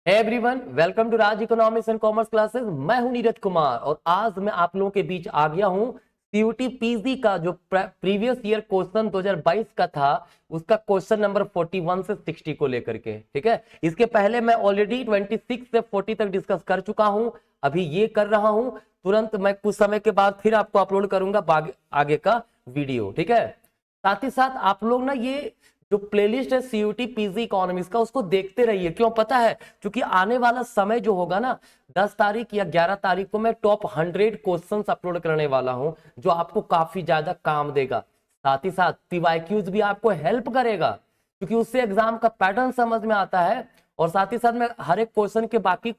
Everyone, welcome to Raj economics and commerce classes. मैं हूं नीरज कुमार और आज मैं आप लोगों के बीच आ गया हूं सीयूटी पीजी का जो प्रीवियस ईयर क्वेश्चन 2022 का था उसका क्वेश्चन नंबर 41 से 60 को लेकर के। ठीक है, इसके पहले मैं ऑलरेडी 26 से 40 तक डिस्कस कर चुका हूं, अभी ये कर रहा हूं। तुरंत मैं कुछ समय के बाद फिर आपको अपलोड करूंगा आगे का वीडियो। ठीक है, साथ ही साथ आप लोग ना ये जो प्लेलिस्ट है सीयूटी पीजी इकोनॉमिक्स का उसको देखते रहिए। क्यों पता है? क्योंकि आने वाला समय जो होगा ना 10 तारीख या 11 तारीख को मैं टॉप 100 क्वेश्चंस अपलोड करने वाला हूं जो आपको काफी ज्यादा काम देगा। साथ ही साथ पीवाईक्यूज भी आपको हेल्प करेगा क्योंकि उससे एग्जाम का पैटर्न समझ में आता है। और साथ ही साथ मैं हर एक क्वेश्चन के बाकी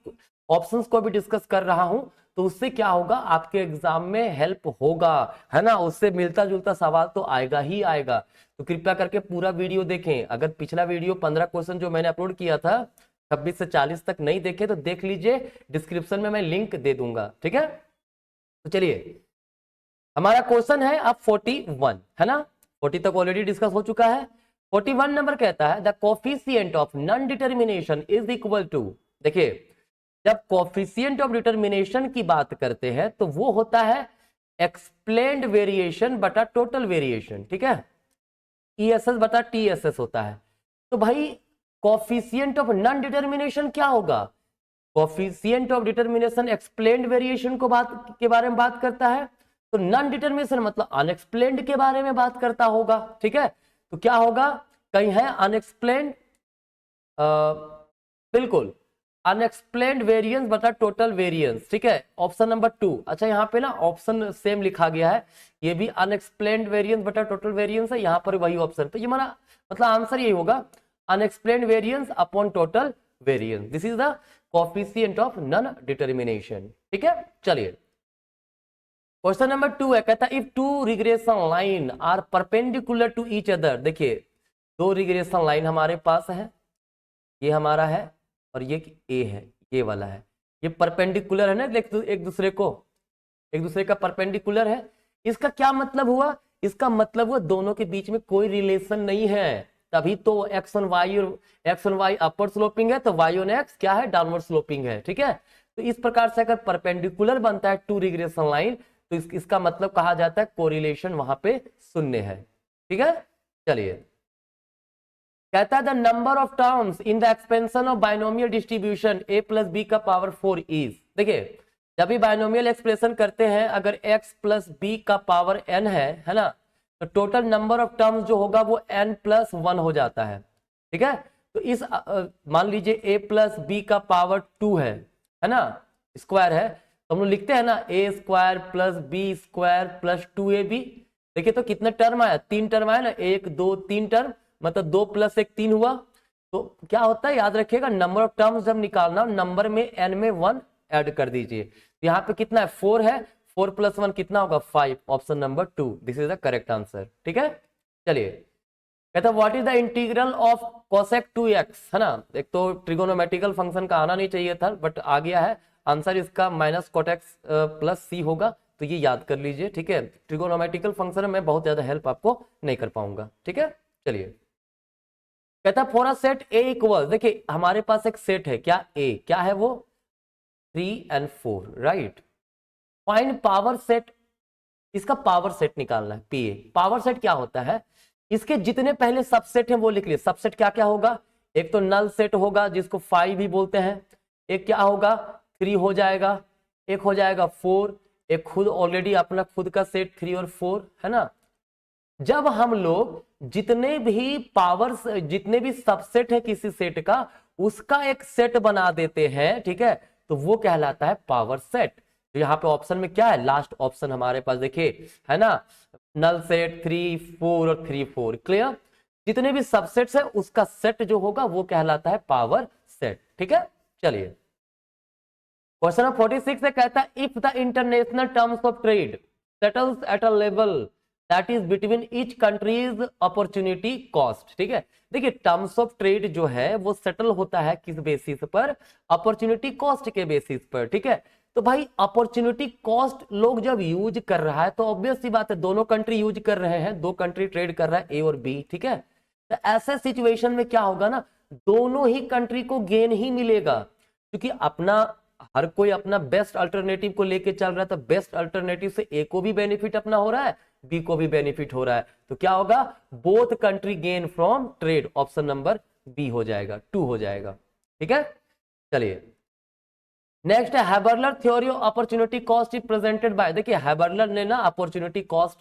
ऑप्शंस को भी डिस्कस कर रहा हूं, तो उससे क्या होगा, आपके एग्जाम में हेल्प होगा, है ना। उससे मिलता जुलता सवाल तो आएगा ही आएगा। तो कृपया करके पूरा वीडियो देखें। अगर पिछला वीडियो 15 क्वेश्चन जो मैंने अपलोड किया था 26 से 40 तक नहीं देखे तो देख लीजिए, डिस्क्रिप्शन में मैं लिंक दे दूंगा। ठीक है, तो चलिए हमारा क्वेश्चन है अब 41, है ना। 40 तक ऑलरेडी डिस्कस हो चुका है। 41 नंबर कहता है the coefficient of non determination is equal to. देखिए, जब कोफिशिएंट ऑफ डिटर्मिनेशन की बात करते हैं तो वो होता है एक्सप्लेन्ड वेरिएशन बटा टोटल वेरिएशन। ठीक है, ईएसएस बटा टीएसएस होता है। तो भाई कोफिशिएंट ऑफ नॉन डिटर्मिनेशन क्या होगा? Coefficient of determination explained variation को के बारे में बात करता है, तो नॉन डिटर्मिनेशन मतलब अनएक्सप्लेन्ड के बारे में बात करता होगा। ठीक है, तो क्या होगा, कहीं है अनएक्सप्लेन्ड, बिल्कुल अनएक्सप्लेन्ड वेरिएंस बटा टोटल वेरिएंस। ठीक है, ऑप्शन नंबर 2। अच्छा, यहाँ पे ना ऑप्शन सेम लिखा गया है, ये भी अनएक्सप्लेन्ड वेरिएंस बटा टोटल वेरिएंस है, यहाँ पर वही ऑप्शन। तो ये हमारा मतलब आंसर यही होगा, unexplained variance upon total variance. This is the coefficient of non determination. ठीक है, चलिए क्वेश्चन नंबर 2 है, कहता है if two regression line are perpendicular to each other. देखिए, दो रिग्रेशन लाइन हमारे पास है, ये हमारा है और ये ए है, ये वाला है। ये परपेंडिकुलर है ना एक दूसरे का परपेंडिकुलर है। इसका क्या मतलब हुआ? इसका मतलब हुआ दोनों के बीच में कोई रिलेशन नहीं है, तभी तो x on y upper sloping है तो वाई ऑन एक्स क्या है, डाउनवर्ड स्लोपिंग है। ठीक है, तो इस प्रकार से अगर परपेंडिकुलर बनता है टू रिग्रेशन लाइन तो इसका मतलब कहा जाता है कोरिलेशन वहां पे शून्य है। ठीक है, चलिए कहता है the number of terms in the expansion of binomial distribution a plus b का पावर 4 इज। देखिए, जब भी बाइनोमियल एक्सप्रेशन करते हैं अगर x प्लस बी का पावर n है ना, तो टोटल नंबर ऑफ टर्म्स जो होगा वो n प्लस 1 हो जाता है। ठीक है, तो इस मान लीजिए a प्लस बी का पावर 2 है ना, स्क्वायर है, तो हम लोग लिखते हैं ना a square plus b square plus 2ab। देखिए तो कितने टर्म आया, 3 टर्म आया ना, 1 2 3 टर्म, मतलब 2 प्लस 1 3 हुआ। तो क्या होता है, याद रखिएगा, नंबर ऑफ टर्म्स जब निकालना नंबर में n में 1 ऐड कर दीजिए। तो यहाँ पे कितना है, 4 है, 4 प्लस 1 कितना होगा, 5। Option number 2, this is the correct answer. ठीक है, चलिए कहता what is the integral of cosec 2x, है ना। एक तो ट्रिगोनोमेट्रिकल फंक्शन का आना नहीं चाहिए था बट आ गया है, आंसर इसका माइनस कोटेक्स प्लस सी होगा, तो ये याद कर लीजिए। ठीक है, ट्रिगोनोमेट्रिकल फंक्शन में बहुत ज्यादा हेल्प आपको नहीं कर पाऊंगा। ठीक है, चलिए कहता for a set A equal. देखिए हमारे पास एक सेट है, क्या ए, क्या है वो, 3 and 4, right. Find power set, इसका पावर सेट निकालना है, पीए। पावर सेट क्या होता है, इसके जितने पहले सबसेट है वो लिख लिए। सबसेट क्या क्या होगा, एक तो नल सेट होगा जिसको 5 भी बोलते हैं, एक क्या होगा 3 हो जाएगा, एक हो जाएगा 4, एक खुद ऑलरेडी अपना खुद का सेट 3 और 4, है ना। जब हम लोग जितने भी सबसेट है किसी सेट का उसका एक सेट बना देते हैं, ठीक है, तो वो कहलाता है पावर सेट। तो यहाँ पे ऑप्शन में क्या है, लास्ट ऑप्शन हमारे पास देखिए, है ना, नल सेट 3 4 और 3 4। क्लियर, जितने भी सबसेट्स है उसका सेट जो होगा वो कहलाता है पावर सेट। ठीक है, चलिए क्वेश्चन नंबर 46 से कहता है if the international terms of trade settles at a level that is between each countries opportunity cost. ठीक है, देखिए टर्म्स ऑफ ट्रेड जो है वो सेटल होता है किस बेसिस पर, अपॉर्चुनिटी कॉस्ट के बेसिस पर। ठीक है, तो भाई अपॉर्चुनिटी कॉस्ट लोग जब यूज कर रहा है तो ऑब्वियस सी बात है दोनों कंट्री यूज कर रहे हैं, दो कंट्री ट्रेड कर रहा है ए और बी। ठीक है, तो ऐसे सिचुएशन में क्या होगा ना, दोनों ही कंट्री को गेन ही मिलेगा। क्योंकि अपना हर कोई अपना बेस्ट अल्टरनेटिव को लेके चल रहा है, तो बेस्ट अल्टरनेटिव से ए को भी बेनिफिट अपना हो रहा है, बी को भी बेनिफिट हो रहा है, तो क्या होगा, both country gain from trade, option number b हो जाएगा, 2 हो जाएगा। ठीक है, चलिए नेक्स्ट है Haberler theory of opportunity cost is presented by. देखिए हैबरलर ने ना अपॉर्चुनिटी कॉस्ट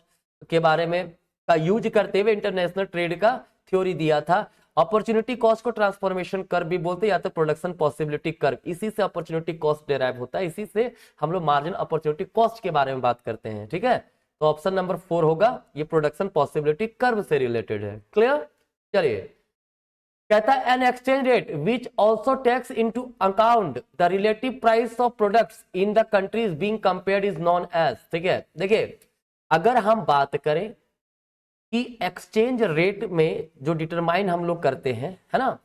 के बारे में का यूज करते हुए इंटरनेशनल ट्रेड का थ्योरी दिया था। अपॉर्चुनिटी कॉस्ट को ट्रांसफॉर्मेशन कर्व भी बोलते हैं या तो प्रोडक्शन पॉसिबिलिटी कर्व, इसी से अपॉर्चुनिटी कॉस्ट डिराइव होता है, इसी से हम लोग मार्जिन अपॉर्चुनिटी कॉस्ट के बारे में बात करते हैं। ठीक है, तो ऑप्शन नंबर 4 होगा, ये प्रोडक्शन पॉसिबिलिटी कर्व से रिलेटेड है। क्लियर, चलिए कहता है an exchange rate which also takes into account the relative price of products in the countries being compared is known as. ठीक है, देखिए अगर हम बात करें कि एक्सचेंज रेट में जो डिटरमाइन हम लोग करते हैं, है ना,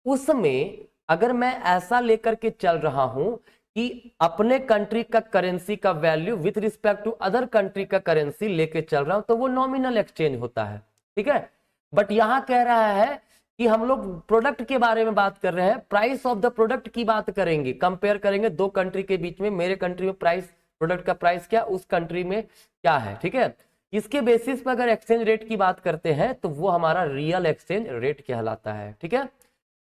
उसमें अगर मैं ऐसा लेकर के चल रहा हूं कि अपने कंट्री का करेंसी का value with respect to other country का करेंसी लेके चल रहा हूं, तो वो नॉमिनल एक्सचेंज होता है। ठीक है, बट यहां कह रहा है कि हम लोग प्रोडक्ट के बारे में बात कर रहे हैं, प्राइस ऑफ द प्रोडक्ट की बात करेंगे, कंपेयर करेंगे दो कंट्री के बीच में, मेरे कंट्री में प्राइस, प्रोडक्ट का प्राइस क्या, उस कंट्री में क्या है। ठीक है, इसके बेसिस पर अगर एक्सचेंज रेट की बात करते हैं तो वो हमारा रियल एक्सचेंज रेट कहलाता है। ठीक है,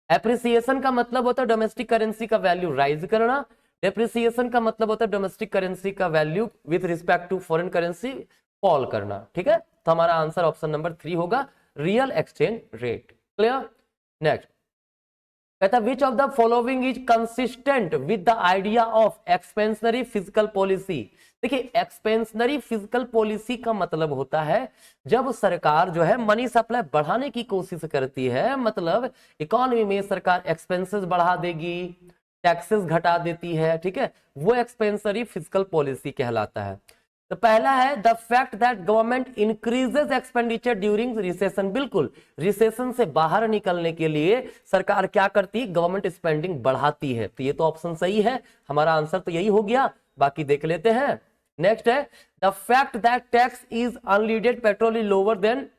एप्रिसिएशन का मतलब होता है डोमेस्टिक करेंसी का वैल्यू राइज करना, डेप्रिसिएशन का मतलब होता है डोमेस्टिक करेंसी का value with respect to foreign currency fall करना। ठीक है, तो हमारा आंसर ऑप्शन नंबर 3 होगा, real exchange rate. Clear, next कहता है which of the following is consistent with the idea of expansionary physical policy. देखिए एक्सपेंशनरी फिजिकल पॉलिसी का मतलब होता है जब सरकार जो है मनी सप्लाई बढ़ाने की कोशिश करती है, मतलब इकोनॉमी में सरकार एक्सपेंसेस बढ़ा देगी, टैक्सेस घटा देती है। ठीक है, वो एक्सपेंशनरी फिजिकल पॉलिसी कहलाता है। तो पहला है the fact that government increases expenditure during recession. बिल्कुल, रिसेशन से बाहर निकलने के लिए सरकार क्या करती है, गवर्नमेंट स्पेंडिंग बढ़ाती है। तो ये तो ऑप्शन सही है, हमारा आंसर तो यही हो गया। बाकी देख लेते हैं। नेक्स्ट है the fact that tax is unleaded petrol is lower than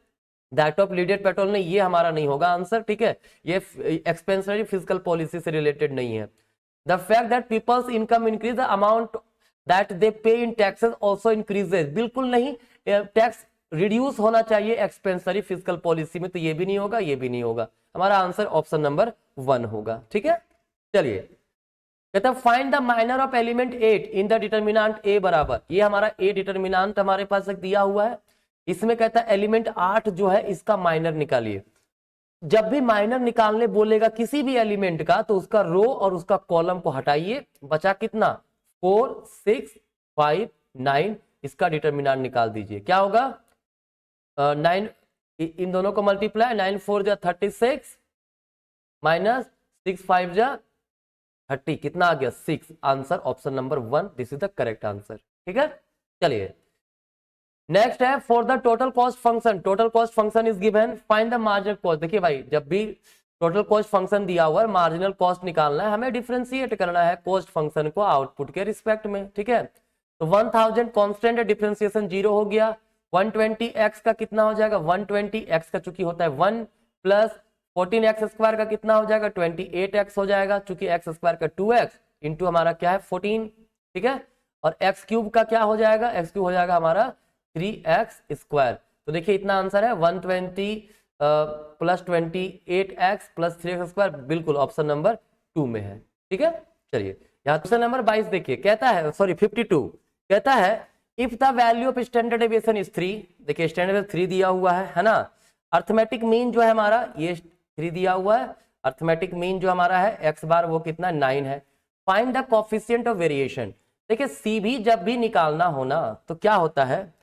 that of leaded petrol. नहीं, ये हमारा नहीं होगा आंसर। ठीक है, ये एक्सपेंशनरी फिजिकल पॉलिसी से रिलेटेड नहीं है। The fact that people's income increase the amount that they pay in taxes also increases. बिल्कुल नहीं, टैक्स रिड्यूस होना चाहिए एक्सपेंशनरी फिजिकल पॉलिसी में, तो ये भी नहीं होगा, ये भी नहीं होगा। हमारा आंसर ऑप्शन नंबर 1 होगा। ठीक है, चलिए कहता है find the minor of element 8 in the determinant A बराबर। ये हमारा ए डिटरमिनेंट हमारे पास दिया हुआ है, इसमें कहता है एलिमेंट 8 जो है इसका माइनर निकालिए। जब भी माइनर निकालने बोलेगा किसी भी एलिमेंट का, तो उसका रो और उसका कॉलम को हटाइए, बचा कितना, 4 6 5 9, इसका डिटरमिनेंट निकाल दीजिए। क्या होगा, 9 इन दोनों को मल्टीप्लाई, 9 4 जा 36 माइनस 6 5 जा 30, कितना आ गया 6। Answer option number 1, this is the correct answer. ठीक है, चलिए नेक्स्ट है for the total cost function. Total cost function is given, find the marginal cost. देखिए भाई, जब भी टोटल कॉस्ट फंक्शन दिया हुआ है, मार्जिनल कॉस्ट निकालना है, हमें डिफरेंशिएट करना है कॉस्ट फंक्शन को आउटपुट के रिस्पेक्ट में। ठीक है, तो 1000 कांस्टेंट है, डिफरेंशिएशन 0 हो गया। 120x का कितना हो जाएगा, 120x का चूंकि होता है 1 प्लस 14x स्क्वायर का कितना हो जाएगा, 28x हो जाएगा, चूंकि x स्क्वायर का 2x इंटू हमारा क्या है 14। ठीक है, और x क्यूब का क्या हो जाएगा, x क्यूब हो जाएगा हमारा 3x स्क्वायर। तो देखिए इतना आंसर है 120 plus 28x plus 3x square, बिल्कुल ऑप्शन नंबर 2 में है। ठीक है, चलिए यहाँ क्वेश्चन नंबर 22 देखिए, कहता है सॉरी 52, कहता है if the value of standard deviation is 3। देखिए स्टैंडर्ड 3 दिया हुआ है ना, अर्थमेटिक मीन जो है हमारा ये 3 दिया हुआ है, अर्थमेटिक मीन जो हमारा है x बार वो कितना 9 है। Find the coefficient of variation. देखिए सी भी जब भी निकालना हो ना, तो क्या होता है,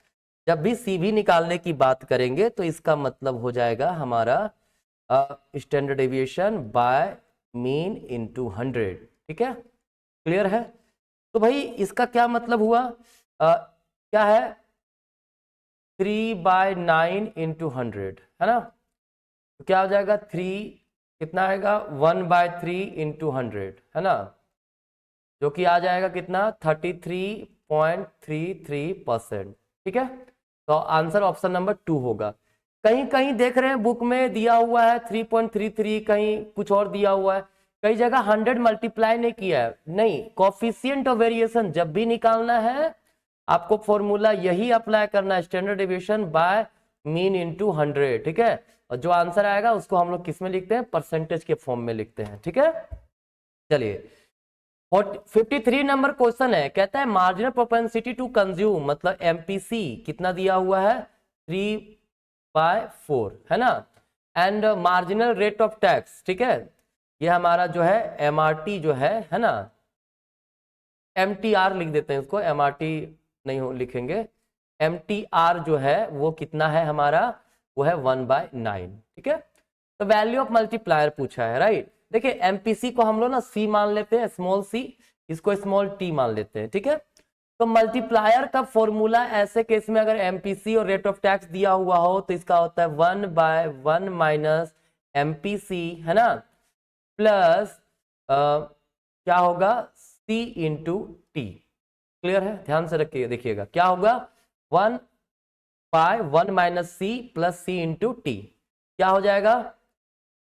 जब भी सी भी निकालने की बात करेंगे तो इसका मतलब हो जाएगा हमारा standard deviation by mean into 100। ठीक है, क्लियर है। तो भाई इसका क्या मतलब हुआ, क्या है 3/9 इंटू 100 है ना, तो क्या हो जाएगा 3 कितना आएगा 1/3 इंटू 100 है ना, जो कि आ जाएगा कितना 33.33%। ठीक है, तो आंसर ऑप्शन नंबर 2 होगा। कहीं कहीं देख रहे हैं बुक में दिया हुआ है 3.33, कहीं कुछ और दिया हुआ है, कई जगह 100 मल्टीप्लाई नहीं किया है, नहीं, कोफिशिएंट ऑफ वेरिएशन जब भी निकालना है आपको फॉर्मूला यही अप्लाई करना है, standard deviation by mean into 100, ठीक है। और जो आंसर आएगा उसको हम लोग किस में लिखते हैं, परसेंटेज के फॉर्म में लिखते हैं, ठीक है। चलिए 53 नंबर क्वेश्चन है, कहता है मार्जिनल प्रोपेंसिटी टू कंज्यूम, मतलब एमपीसी कितना दिया हुआ है 3/4, है ना। And marginal rate of tax, ठीक है, ये हमारा जो है एमआरटी जो है ना, एमटीआर लिख देते हैं इसको, एमआरटी नहीं हो लिखेंगे, एमटीआर जो है वो कितना है हमारा, वो है 1/9, ठीक है। तो वैल्यू ऑफ मल्टीप्लायर पूछा है, राइट। देखिए एमपीसी को हम लोग ना सी मान लेते हैं, स्मॉल सी, इसको स्मॉल टी मान लेते हैं, ठीक है। तो मल्टीप्लायर का फॉर्मूला ऐसे केस में अगर एमपीसी और रेट ऑफ टैक्स दिया हुआ हो तो इसका होता है 1/1 माइनस एमपीसी, है ना, प्लस क्या होगा सी इंटू टी। क्लियर है, ध्यान से रखिए, देखिएगा क्या होगा 1/1 माइनस सी प्लस सी इंटू टी, क्या हो जाएगा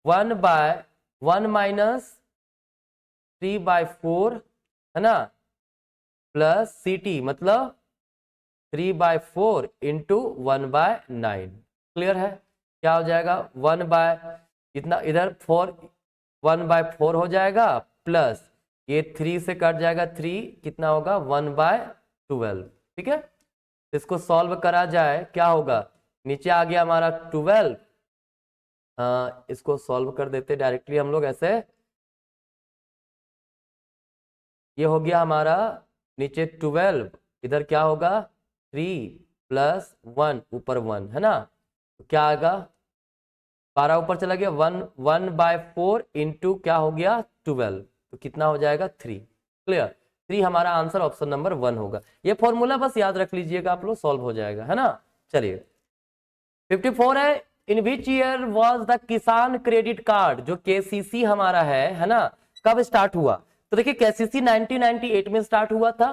1/1 माइनस 3/4, है ना, प्लस सी टी, मतलब 3/4 इंटू 1/9। क्लियर है, क्या हो जाएगा 1 इतना इधर 1/4 हो जाएगा, प्लस ये 3 से कट जाएगा 3, कितना होगा 1/12, ठीक है। इसको सॉल्व करा जाए क्या होगा, नीचे आ गया हमारा 12, इसको सॉल्व कर देते डायरेक्टली हम लोग ऐसे, ये हो गया हमारा नीचे 12, इधर क्या होगा 3 प्लस 1 ऊपर 1, है ना, तो क्या आएगा 12 ऊपर चला गया 1/4 इंटू क्या हो गया 12, तो कितना हो जाएगा 3। क्लियर, 3 हमारा आंसर ऑप्शन नंबर 1 होगा। ये फॉर्मूला बस याद रख लीजिएगा आप लोग, सॉल्व हो जाएगा, है ना। चलिए 54 है, इन विच ईयर वाज द किसान क्रेडिट कार्ड, जो केसीसी हमारा है ना, कब स्टार्ट हुआ। तो देखिए केसीसी 1998 में स्टार्ट हुआ था।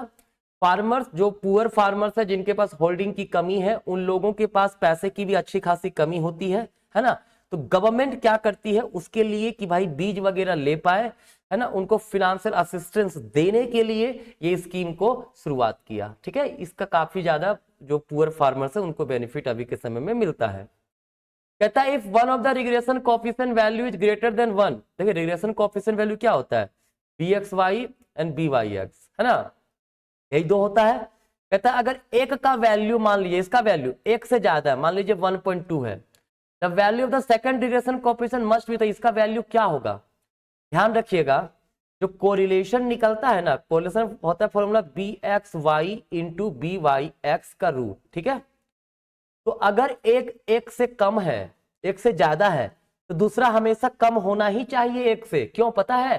फार्मर्स, जो पुअर फार्मर्स है जिनके पास होल्डिंग की कमी है, उन लोगों के पास पैसे की भी अच्छी खासी कमी होती है ना। तो गवर्नमेंट क्या करती है उसके लिए कि भाई बीज वगैरह ले पाए, है ना, उनको फाइनेंशियल असिस्टेंस देने के लिए ये स्कीम को शुरुआत किया, ठीक है। इसका काफी ज्यादा जो पुअर फार्मर्स है उनको बेनिफिट अभी के समय में मिलता है। कहता है if one of the regression coefficient value is greater than 1, देखिए रिग्रेशन कोएफिशिएंट वैल्यू क्या होता है, bxy एंड byx, है ना, यही दो होता है। कहता है अगर एक का वैल्यू मान लीजिए, इसका वैल्यू एक से ज्यादा है, मान लीजिए 1.2 है, the value of the second regression coefficient must be, तो इसका वैल्यू क्या होगा। ध्यान रखिएगा जो कोरिलेशन निकलता है ना, कोरिलेशन होता है फॉर्मूला bxy इंटू byx का रूट, ठीक है। तो अगर एक से कम है, एक से ज्यादा है, तो दूसरा हमेशा कम होना ही चाहिए एक से। क्यों पता है,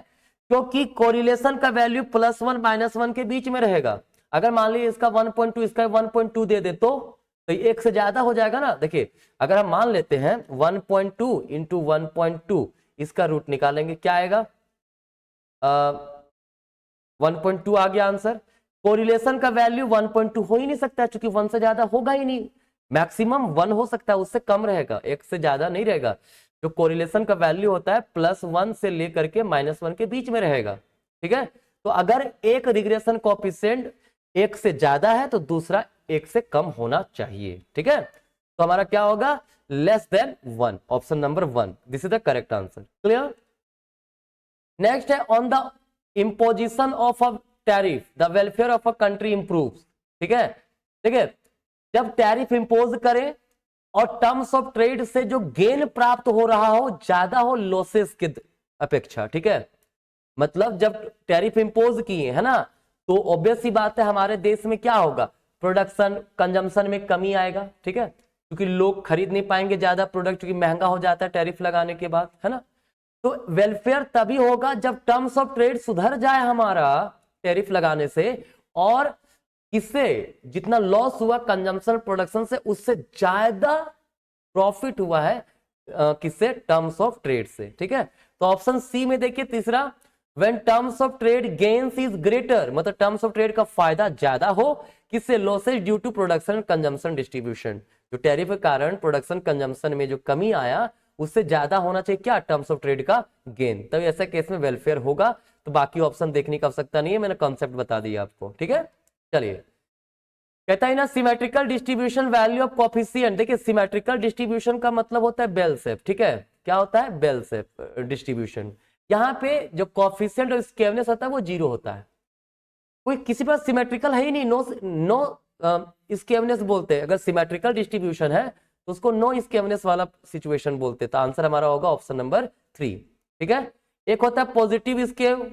क्योंकि कोरिलेशन का वैल्यू +1 -1 के बीच में रहेगा। अगर मान लीजिए इसका 1.2 इसका 1.2 दे दे तो एक से ज्यादा हो जाएगा ना। देखिए अगर हम मान लेते हैं 1.2 इंटू 1.2, इसका रूट निकालेंगे क्या आएगा 1.2 आ गया आंसर। कोरिलेशन का वैल्यू 1.2 हो ही नहीं सकता क्योंकि 1 से ज्यादा होगा ही नहीं, मैक्सिमम 1 हो सकता है, उससे कम रहेगा, एक से ज्यादा नहीं रहेगा। जो कोरिलेशन का वैल्यू होता है +1 से लेकर के -1 के बीच में रहेगा, ठीक है। तो अगर एक रिग्रेशन कोएफिशिएंट एक से ज्यादा है तो दूसरा एक से कम होना चाहिए, ठीक है। तो हमारा क्या होगा less than 1, option number 1, this is the correct answer. Clear. Next है on the imposition of a tariff the welfare of a country improves, ठीक है। देखिए जब टैरिफ इंपोज करें और टर्म्स ऑफ ट्रेड से जो गेन प्राप्त हो रहा हो ज्यादा हो लॉसेस की अपेक्षा, ठीक है। मतलब जब टैरिफ इंपोज किए है ना, तो ऑब्वियस सी बात है हमारे देश में क्या होगा, प्रोडक्शन कंजम्पशन में कमी आएगा, ठीक है, क्योंकि लोग खरीद नहीं पाएंगे ज्यादा प्रोडक्ट, क्योंकि महंगा हो जाता है टैरिफ लगाने के बाद, है ना। तो वेलफेयर तभी होगा जब टर्म्स ऑफ ट्रेड सुधर जाए हमारा टैरिफ लगाने से, और इससे जितना लॉस हुआ कंजम्पशन प्रोडक्शन से उससे ज्यादा प्रॉफिट हुआ है किससे, टर्म्स ऑफ ट्रेड से, ठीक है। तो ऑप्शन सी में देखिए तीसरा, when terms of trade gains is greater, मतलब टर्म्स ऑफ ट्रेड का फायदा ज्यादा हो किससे, losses due to production consumption distribution, जो टैरिफ के कारण प्रोडक्शन कंजम्पशन में जो कमी आया उससे ज्यादा होना चाहिए क्या, टर्म्स ऑफ ट्रेड का गेन, तभी ऐसे केस में वेलफेयर होगा। तो बाकी ऑप्शन देखने की आवश्यकता नहीं है, मैंने कॉन्सेप्ट बता दिया आपको, ठीक है। चलिए, कहता है ना symmetrical distribution value of coefficient. देखिए सिमेट्रिकल डिस्ट्रीब्यूशन का मतलब होता है बेल शेप, ठीक है, क्या होता है, बेल शेप डिस्ट्रीब्यूशन। यहाँ पे जो कोफिशिएंट और स्केवनेस होता है वो 0 होता है। कोई किसी पास सिमेट्रिकल है ही नहीं, नो स्केवनेस बोलते हैं। अगर सिमेट्रिकल डिस्ट्रीब्यूशन है तो उसको नो स्केवनेस वाला सिचुएशन बोलते हैं। तो आंसर हमारा होगा ऑप्शन नंबर 3, ठीक है। एक होता है पॉजिटिव स्केव,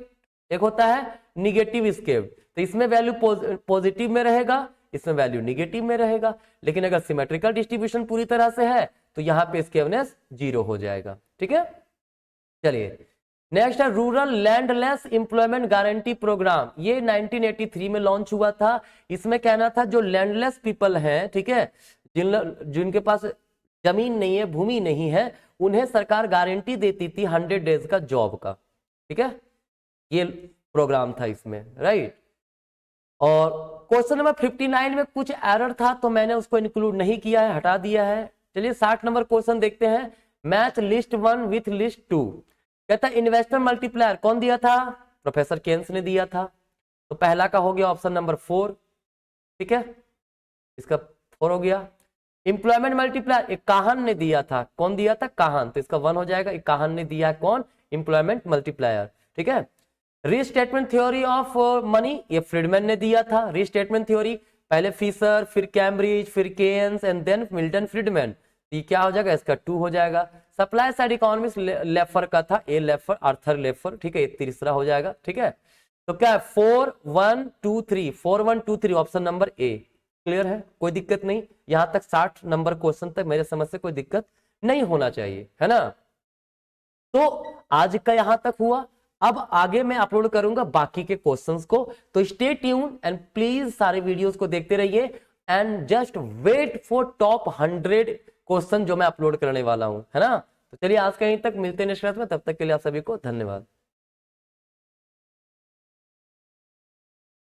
एक होता है निगेटिव स्केव। तो इसमें वैल्यू पॉजिटिव में रहेगा, इसमें वैल्यू निगेटिव में रहेगा। लेकिन अगर सिमेट्रिकल डिस्ट्रीब्यूशन पूरी तरह से है तो यहाँ पे स्केवनेस 0 हो जाएगा, ठीक है। चलिए नेक्स्ट है rural landless employment guarantee programme. ये 1983 में लॉन्च हुआ था। इसमें कहना था जो लैंडलेस पीपल हैं, ठीक है, जिनके पास जमीन नहीं है, भूमि नहीं है, उन्हें सरकार गारंटी देती थी 100 डेज का जॉब का, ठीक है। ये प्रोग्राम था इसमें, राइट। और क्वेश्चन नंबर 59 में कुछ एरर था तो मैंने उसको इंक्लूड नहीं किया है, हटा दिया है। चलिए 60 नंबर क्वेश्चन देखते हैं। Match list 1 with list 2। कहता है इन्वेस्टर मल्टीप्लायर कौन दिया था, प्रोफेसर केन्स ने दिया था। तो पहला का हो गया ऑप्शन नंबर 4, ठीक है, इसका 4 हो गया। इंप्लॉयमेंट मल्टीप्लायर एक काहन ने दिया था, कौन दिया था, काहन, तो इसका 1 हो जाएगा। एक काहन ने दिया है कौन, इंप्लॉयमेंट मल्टीप्लायर, ठीक है। रीस्टेटमेंट थ्योरी ऑफ मनी, ये फ्रीडमैन ने दिया था। रीस्टेटमेंट थ्योरी पहले फिशर, फिर कैम्ब्रिज, फिर Keynes and then Milton Friedman. ये क्या हो जाएगा, इसका 2 हो जाएगा। सप्लाई साइड इकोनॉमिक्स लेफर का था, ए लेफर, आर्थर लेफर, ठीक है, ये तीसरा हो जाएगा, ठीक है। तो क्या है 4 1 2 3, 4 1 2 3, ऑप्शन नंबर ए। क्लियर है, कोई दिक्कत नहीं। यहां तक 60 नंबर क्वेश्चन तक मेरे समझ से कोई दिक्कत नहीं होना चाहिए, है ना। तो आज का यहां तक हुआ। अब आगे मैं अपलोड करूंगा बाकी के क्वेश्चंस को, तो स्टे ट्यून एंड प्लीज सारे वीडियोस को देखते रहिए and just wait for top 100 question जो मैं अपलोड करने वाला हूं, है ना। तो चलिए आज कहीं तक मिलते हैं नेक्स्ट क्लास में, तब तक के लिए आप सभी को धन्यवाद।